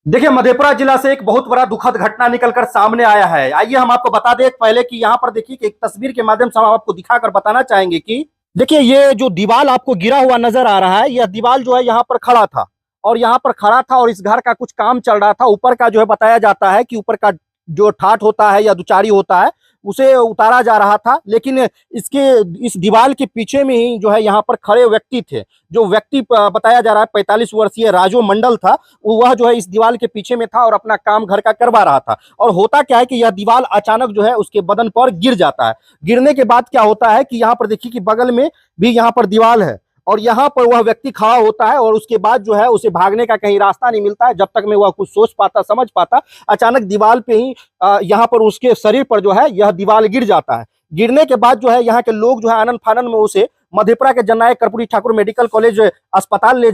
देखिए, मधेपुरा जिला से एक बहुत बड़ा दुखद घटना निकलकर सामने आया है। आइए हम आपको बता दें पहले कि यहाँ पर देखिए कि एक तस्वीर के माध्यम से हम आपको दिखाकर बताना चाहेंगे कि देखिए ये जो दीवार आपको गिरा हुआ नजर आ रहा है, यह दीवार जो है यहाँ पर खड़ा था और यहाँ पर खड़ा था और इस घर का कुछ काम चल रहा था। ऊपर का जो है बताया जाता है कि ऊपर का जो ठाठ होता है या दुचारी होता है उसे उतारा जा रहा था, लेकिन इसके इस दीवार के पीछे में ही जो है यहाँ पर खड़े व्यक्ति थे। जो व्यक्ति बताया जा रहा है 45 वर्षीय राजू मंडल था, वह जो है इस दीवार के पीछे में था और अपना काम घर का करवा रहा था। और होता क्या है कि यह दीवार अचानक जो है उसके बदन पर गिर जाता है। गिरने के बाद क्या होता है कि यहाँ पर देखिए कि बगल में भी यहाँ पर दीवार है और यहाँ पर वह व्यक्ति खड़ा होता है और उसके बाद जो है उसे भागने का कहीं रास्ता नहीं मिलता है। जब तक में वह कुछ सोच पाता समझ पाता, अचानक दीवार पे ही यहाँ पर उसके शरीर पर जो है यह दीवार गिर जाता है। गिरने के बाद जो है यहाँ के लोग जो है आनंद फानन में उसे मधेपुरा के जननायक कर्पूरी ठाकुर मेडिकल कॉलेज अस्पताल ले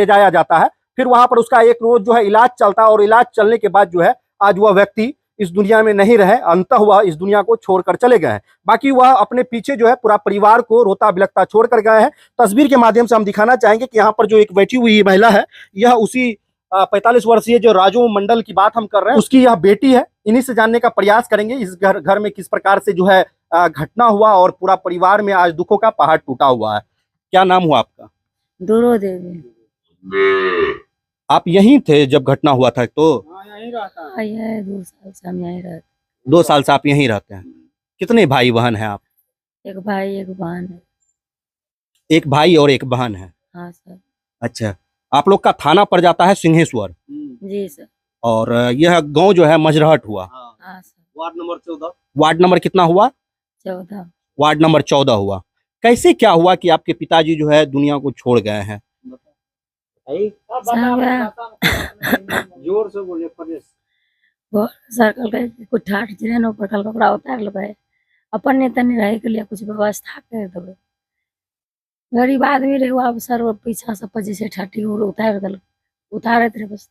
जाया जाता है। फिर वहां पर उसका एक रोज जो है इलाज चलता है और इलाज चलने के बाद जो है आज वह व्यक्ति इस दुनिया में नहीं रहे, अंततः वह इस दुनिया को छोड़कर चले गए हैं। बाकी वह अपने पीछे जो है पूरा परिवार को रोता बिलखता छोड़कर गए हैं। तस्वीर के माध्यम से हम दिखाना चाहेंगे कि यहाँ पर जो एक बैठी हुई महिला है, यह उसी 45 वर्षीय जो राजू मंडल की बात हम कर रहे हैं, उसकी यह बेटी है। इन्हीं से जानने का प्रयास करेंगे इस घर में किस प्रकार से जो है घटना हुआ और पूरा परिवार में आज दुखों का पहाड़ टूटा हुआ है। क्या नाम हुआ आपका? दूरो देवी। आप यहीं थे जब घटना हुआ था? तो यहीं रहता है 2 साल से हम यहीं रहते। 2 साल से आप यहीं रहते हैं। कितने भाई बहन हैं आप? एक भाई एक बहन है। एक भाई और एक बहन है। हाँ सर। अच्छा, आप लोग का थाना पड़ जाता है सिंहेश्वर? जी सर। और यह गांव जो है मजरहट हुआ? हाँ sir. Ward number 14। Ward number कितना हुआ? 14। वार्ड नंबर 14 हुआ। कैसे क्या हुआ कि आपके पिताजी जो है दुनिया को छोड़ गए हैं? जोर से बोले परेश। सर्कल के कुछ ठाठ जिले न ऊपर कल कपड़ा उतार लेबै, अपन ने तनी रहे के लिए कुछ व्यवस्था कर देबै। गरीब आदमी रहे अब सर पीछा सब पर जैसे ठाठी उतार दल उतारत रहे, बस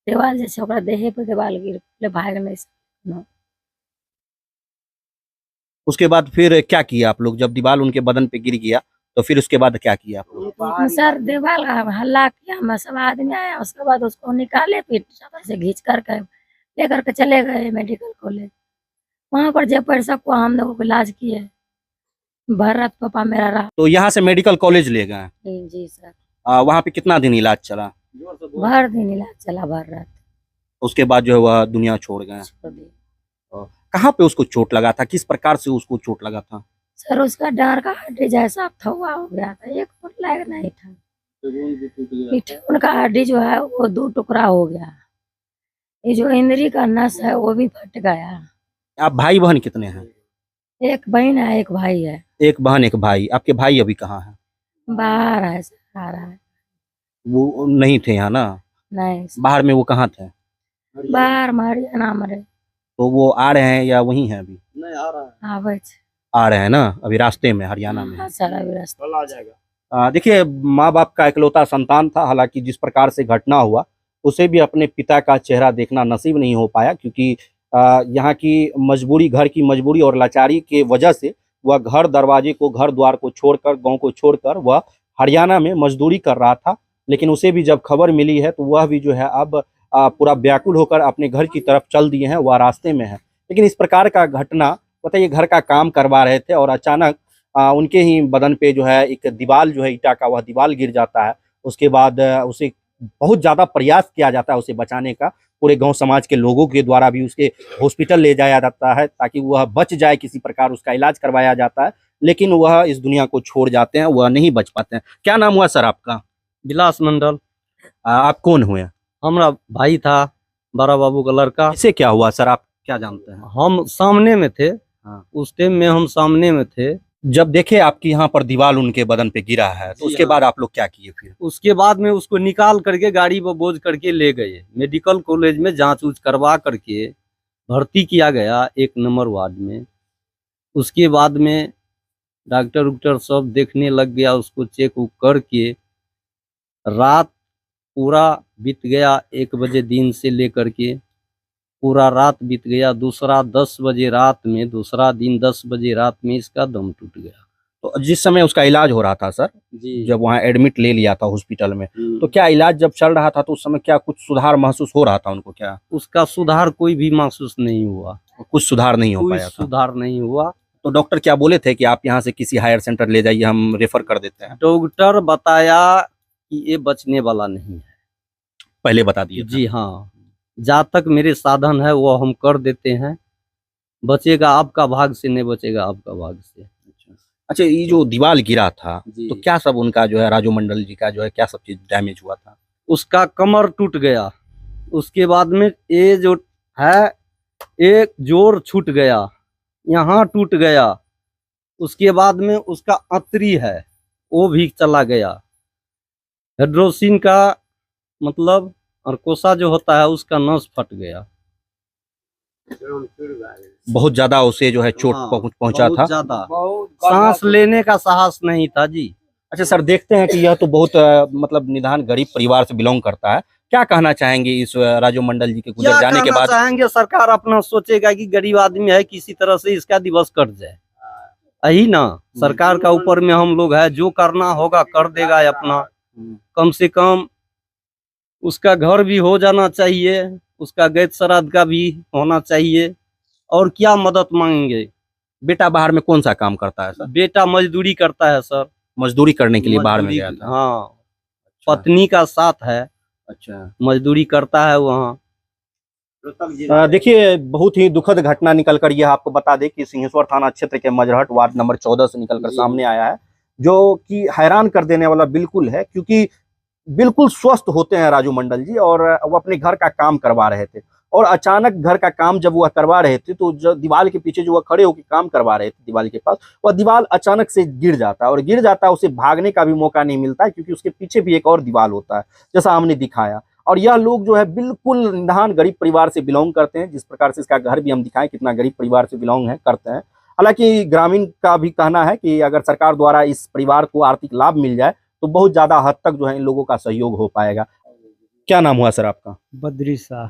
देवाल जैसे ओकरा देहे पे देवाल गिर ले भाग नहीं सकना। उसके बाद फिर क्या किया आप लोग? जब दीवार उनके बदन पे गिर गया तो फिर उसके बाद क्या किया आप लोग? सर देवाल हल्ला किया, हम सब आदमी आया, उसके बाद उसको निकाले फिर से घींच करके लेकर के चले गए मेडिकल कॉलेज। वहाँ पर जब पर सबको हम लोगों को इलाज किए। भरत पापा मेरा रहा। तो यहाँ से मेडिकल कॉलेज ले गए? जी सर। वहाँ पे कितना दिन इलाज चला? भर दिन इलाज चला, भर रात। उसके बाद जो है वह दुनिया छोड़ गए। कहाँ पे उसको चोट लगा था? किस प्रकार से उसको चोट लगा था? सर उसका डांड का हड्डी जैसा थवा हो गया था, 1 फुट लग नहीं था। पीछे उनका हड्डी जो है वो 2 टुकड़ा हो गया। ये जो इंद्री का नस है वो भी फट गया। आप भाई बहन कितने हैं? एक बहन है एक भाई है। एक बहन एक भाई। आपके भाई अभी कहाँ है? बाहर है सर, आ रहा है। वो नहीं थे यहाँ ना? नहीं बाहर में वो कहाँ थे? बाहर हरियाणा में रहे। तो वो आ रहे हैं या वहीं हैं अभी? नहीं आ रहा है। आ रहे हैं ना, अभी रास्ते में हरियाणा में। हाँ सर अभी रास्ते कल आ जाएगा। देखिए, माँ बाप का इकलौता संतान था। हालांकि जिस प्रकार से घटना हुआ उसे भी अपने पिता का चेहरा देखना नसीब नहीं हो पाया, क्योंकि यहाँ की मजबूरी, घर की मजबूरी और लाचारी के वजह से वह घर दरवाजे को, घर द्वार को छोड़कर, गांव को छोड़कर वह हरियाणा में मजदूरी कर रहा था। लेकिन उसे भी जब खबर मिली है तो वह भी जो है अब पूरा व्याकुल होकर अपने घर की तरफ चल दिए हैं, वह रास्ते में है। लेकिन इस प्रकार का घटना, बताइए, घर का काम करवा रहे थे और अचानक उनके ही बदन पे जो है एक दीवार जो है ईटा का, वह दीवार गिर जाता है। उसके बाद उसे बहुत ज़्यादा प्रयास किया जाता है उसे बचाने का। पूरे गांव समाज के लोगों के द्वारा भी उसके हॉस्पिटल ले जाया जाता है ताकि वह बच जाए, किसी प्रकार उसका इलाज करवाया जाता है। लेकिन वह इस दुनिया को छोड़ जाते हैं, वह नहीं बच पाते हैं। क्या नाम हुआ सर आपका? विलास मंडल। आप कौन हुए? हमारा भाई था, बड़ा बाबू का लड़का। इसे क्या हुआ सर, आप क्या जानते हैं? हम सामने में थे। हाँ। उस टाइम में हम सामने में थे। जब देखे आपकी यहाँ पर दीवार उनके बदन पे गिरा है तो उसके बाद आप लोग क्या किए फिर? उसके बाद में उसको निकाल करके गाड़ी पर बोझ करके ले गए मेडिकल कॉलेज में, जांच उच करवा करके भर्ती किया गया 1 नंबर वार्ड में। उसके बाद में डॉक्टर उक्टर सब देखने लग गया, उसको चेक उक करके रात पूरा बीत गया। 1 बजे दिन से लेकर के पूरा रात बीत गया। दूसरा दिन 10 बजे रात में इसका दम टूट गया। तो जिस समय उसका इलाज हो रहा था सर, जी जब वहाँ एडमिट ले लिया था हॉस्पिटल में, तो तो क्या इलाज जब चल रहा था तो उस समय क्या कुछ सुधार महसूस हो रहा था उनको? क्या उसका सुधार कोई भी महसूस नहीं हुआ, कुछ सुधार नहीं हो कोई पाया था? सुधार नहीं हुआ। तो डॉक्टर क्या बोले थे कि आप यहाँ से किसी हायर सेंटर ले जाइए, हम रेफर कर देते हैं? डॉक्टर बताया कि ये बचने वाला नहीं है। पहले बता दिए थे। जी हाँ, जहाँ तक मेरे साधन है वो हम कर देते हैं, बचेगा आपका भाग से, नहीं बचेगा आपका भाग से। अच्छा, ये जो दीवार गिरा था जी। तो क्या सब उनका जो है राजू मंडल जी का जो है क्या सब चीज डैमेज हुआ था? उसका कमर टूट गया, उसके बाद में ये जो है एक जोड़ छूट गया, यहाँ टूट गया, उसके बाद में उसका अंतरी है वो भी चला गया। हाइड्रोसिन का मतलब अर्कोसा जो होता है उसका नस फट गया। बहुत ज्यादा उसे जो है चोट हाँ, पहुंचा बहुत था। ज्यादा, सांस लेने का साहस नहीं था जी। अच्छा सर, देखते हैं कि यह तो बहुत मतलब निदान गरीब परिवार से बिलोंग करता है। क्या कहना चाहेंगे इस राजू मंडल जी के क्या गुजर जाने के कहना बाद? चाहेंगे, सरकार अपना सोचेगा कि गरीब आदमी है, किसी तरह से इसका दिवस कट जाए, यही ना सरकार का ऊपर में हम लोग है, जो करना होगा कर देगा अपना। कम से कम उसका घर भी हो जाना चाहिए, उसका गैस श्राद्ध का भी होना चाहिए, और क्या मदद मांगेंगे। बेटा बाहर में कौन सा काम करता है सर? बेटा मजदूरी करता है सर, मजदूरी करने के लिए बाहर में मजदूरी, गया था। हाँ, पत्नी का साथ है, अच्छा, मजदूरी करता है वहाँ। देखिए बहुत ही दुखद घटना निकल कर यह आपको बता दें कि सिंहेश्वर थाना क्षेत्र के मजरहट वार्ड नंबर 14 से निकल कर जी। सामने आया है, जो कि हैरान कर देने वाला बिल्कुल है, क्योंकि बिल्कुल स्वस्थ होते हैं राजू मंडल जी और वो अपने घर का काम करवा रहे थे, और अचानक घर का काम जब वह करवा रहे थे तो जो दीवार के पीछे जो वह खड़े होकर काम करवा रहे थे दीवार के पास, वह दीवार अचानक से गिर जाता है, और गिर जाता है, उसे भागने का भी मौका नहीं मिलता है, क्योंकि उसके पीछे भी एक और दीवार होता है जैसा हमने दिखाया। और यह लोग जो है बिल्कुल निधान गरीब परिवार से बिलोंग करते हैं, जिस प्रकार से इसका घर भी हम दिखाएं कितना गरीब परिवार से बिलोंग है करते हैं। हालांकि ग्रामीण का भी कहना है कि अगर सरकार द्वारा इस परिवार को आर्थिक लाभ मिल जाए तो बहुत ज्यादा हद तक जो है इन लोगों का सहयोग हो पाएगा। क्या नाम हुआ सर आपका? बद्री शाह।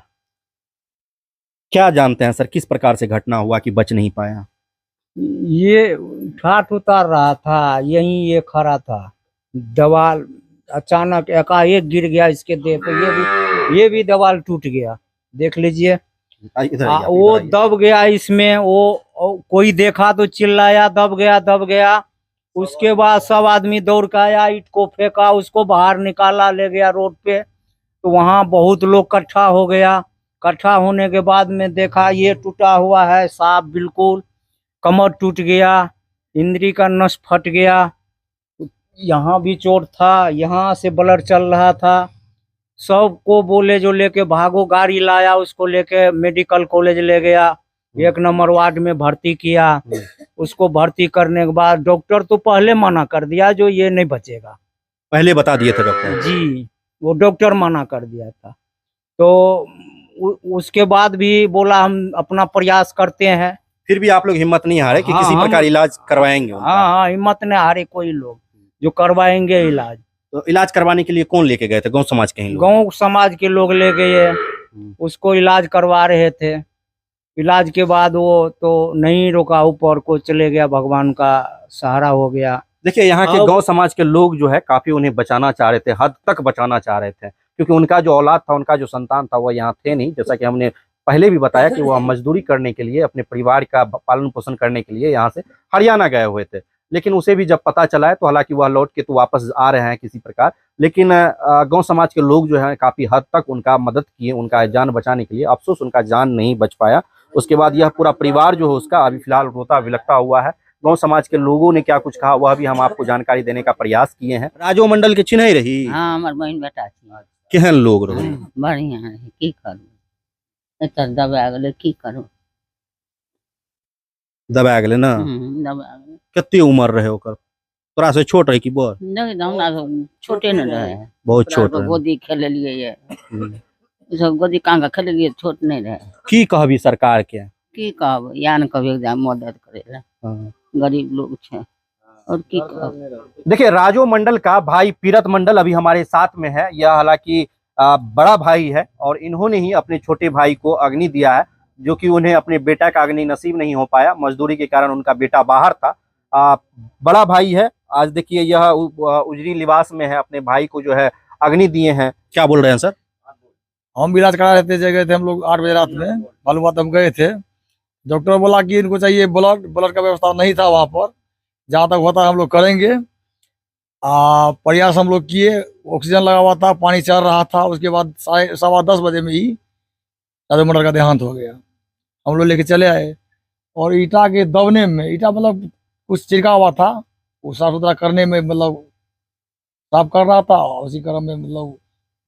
क्या जानते हैं सर किस प्रकार से घटना हुआ कि बच नहीं पाया? ये ठाठ उतार रहा था, यहीं ये खड़ा था, दीवार अचानक एकाएक गिर गया इसके देह पे, ये भी दीवार टूट गया, देख लीजिए। इधर आइए, वो इधर आइए। दब गया इसमें, वो कोई देखा तो चिल्लाया दब गया दब गया। उसके बाद सब आदमी दौड़ के आया, ईंट को फेंका, उसको बाहर निकाला, ले गया रोड पे, तो वहाँ बहुत लोग इकट्ठा हो गया। इकट्ठा होने के बाद में देखा ये टूटा हुआ है साफ बिल्कुल, कमर टूट गया, इंद्री का नस फट गया, यहाँ भी चोट था, यहाँ से ब्लड चल रहा था। सबको बोले जो लेके भागो, गाड़ी लाया, उसको लेके मेडिकल कॉलेज ले गया, 1 नंबर वार्ड में भर्ती किया। उसको भर्ती करने के बाद डॉक्टर तो पहले मना कर दिया जो ये नहीं बचेगा, पहले बता दिए थे डॉक्टर जी, वो डॉक्टर मना कर दिया था। तो उसके बाद भी बोला हम अपना प्रयास करते हैं। फिर भी आप लोग हिम्मत नहीं हारे कि हाँ, किसी हम- प्रकार इलाज करवाएंगे उनका? हाँ, हिम्मत नहीं हारे कोई लोग, जो करवाएंगे इलाज। तो इलाज करवाने के लिए कौन लेके गए थे? गांव समाज के ही लोग? गांव समाज के लोग ले गए, उसको इलाज करवा रहे थे। इलाज के बाद वो तो नहीं रोका, ऊपर को चले गया, भगवान का सहारा हो गया। देखिए यहाँ के अब- गांव समाज के लोग जो है काफी उन्हें बचाना चाह रहे थे, हद तक बचाना चाह रहे थे, क्योंकि उनका जो औलाद था, उनका जो संतान था, वह यहाँ थे नहीं। जैसा कि हमने पहले भी बताया कि वह मजदूरी करने के लिए, अपने परिवार का पालन पोषण करने के लिए यहाँ से हरियाणा गए हुए थे। लेकिन उसे भी जब पता चला है तो हालांकि वह लौट के तो वापस आ रहे हैं किसी प्रकार, लेकिन गांव समाज के लोग जो है काफी हद तक उनका मदद किए, उनका जान बचाने के लिए। अफसोस उनका जान नहीं बच पाया। उसके बाद यह पूरा परिवार जो है उसका अभी फिलहाल रोता बिलखता हुआ है। गांव समाज के लोगों ने क्या कुछ कहा वह भी हम आपको जानकारी देने का प्रयास किए हैं। राजो मंडल के चिन्ह रही हाँ हमार बहन बेटा छी। केहन लोग रही? बढ़िया है, की करू, एतऽ दबा गेलै, की करू। दबा गेलै ना? दबा गेलै, कते उम्र रहे ओकर? तोरा से छोट रहे कि बड़? नहीं तो हमरा सब छोटे न रहे, बहुत छोट रहे। गोदी खेलेलिए ये, ई सब गोदी कांगा खेलेलिए, छोट नहीं रहे। की कहबी सरकार के? की कहब, या न कभी एकदम मदद करे ला, हाँ। गरीब लोग छे, और की कहब। देखिए राजो मंडल का भाई पीरत मंडल अभी हमारे साथ में है। यह हालांकि बड़ा भाई है और इन्होंने ही अपने छोटे भाई को अग्नि दिया है, जो कि उन्हें अपने बेटा का अग्नि नसीब नहीं हो पाया। मजदूरी के कारण उनका बेटा बाहर था। बड़ा भाई है। आज देखिए यह उजरी लिबास में है, अपने भाई को जो है अग्नि दिए हैं। क्या बोल रहे हैं सर? हम भी इलाज करा रहे थे, गए थे हम लोग 8 बजे रात में, मालूम हुआ तो हम गए थे। डॉक्टर बोला कि इनको चाहिए ब्लड का व्यवस्था नहीं था वहाँ पर, जहाँ तक होता हम लोग करेंगे। प्रयास हम लोग किए, ऑक्सीजन लगा हुआ था, पानी चल रहा था। उसके बाद 10:15 बजे में ही राजू मंडल का देहांत हो गया। हम लोग लेके चले आए और ईटा के दबने में, ईटा मतलब कुछ छिड़का हुआ था, वो साफ सुथरा करने में मतलब साफ कर रहा था, उसी क्रम में मतलब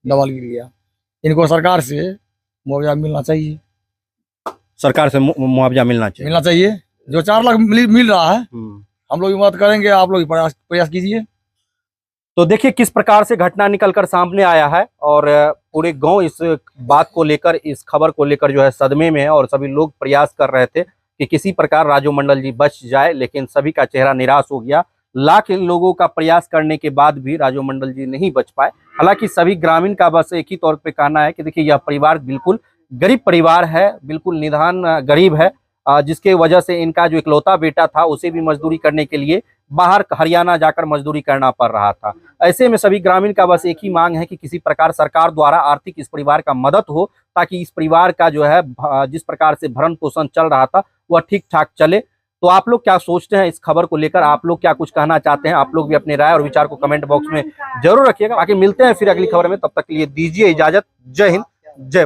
दबल गिर गया। इनको सरकार से मुआवजा मिलना चाहिए, सरकार से मुआवजा मिलना चाहिए। जो 4 लाख मिल रहा है, हम लोग भी मदद करेंगे, आप लोग भी प्रयास कीजिए। तो देखिए किस प्रकार से घटना निकलकर सामने आया है और पूरे गांव इस बात को लेकर, इस खबर को लेकर जो है सदमे में है और सभी लोग प्रयास कर रहे थे कि किसी प्रकार राजू मंडल जी बच जाए, लेकिन सभी का चेहरा निराश हो गया। लाख लोगों का प्रयास करने के बाद भी राजू मंडल जी नहीं बच पाए। हालांकि सभी ग्रामीण का बस एक ही तौर पे कहना है कि देखिए यह परिवार बिल्कुल गरीब परिवार है, बिल्कुल निदान गरीब है, जिसके वजह से इनका जो इकलौता बेटा था उसे भी मजदूरी करने के लिए बाहर हरियाणा जाकर मजदूरी करना पड़ रहा था। ऐसे में सभी ग्रामीण का बस एक ही मांग है कि किसी प्रकार सरकार द्वारा आर्थिक इस परिवार का मदद हो, ताकि इस परिवार का जो है जिस प्रकार से भरण पोषण चल रहा था वह ठीक ठाक चले। तो आप लोग क्या सोचते हैं इस खबर को लेकर? आप लोग क्या कुछ कहना चाहते हैं? आप लोग भी अपने राय और विचार को कमेंट बॉक्स में जरूर रखिएगा। बाकी मिलते हैं फिर अगली खबर में, तब तक के लिए दीजिए इजाजत। जय हिंद, जय भारत।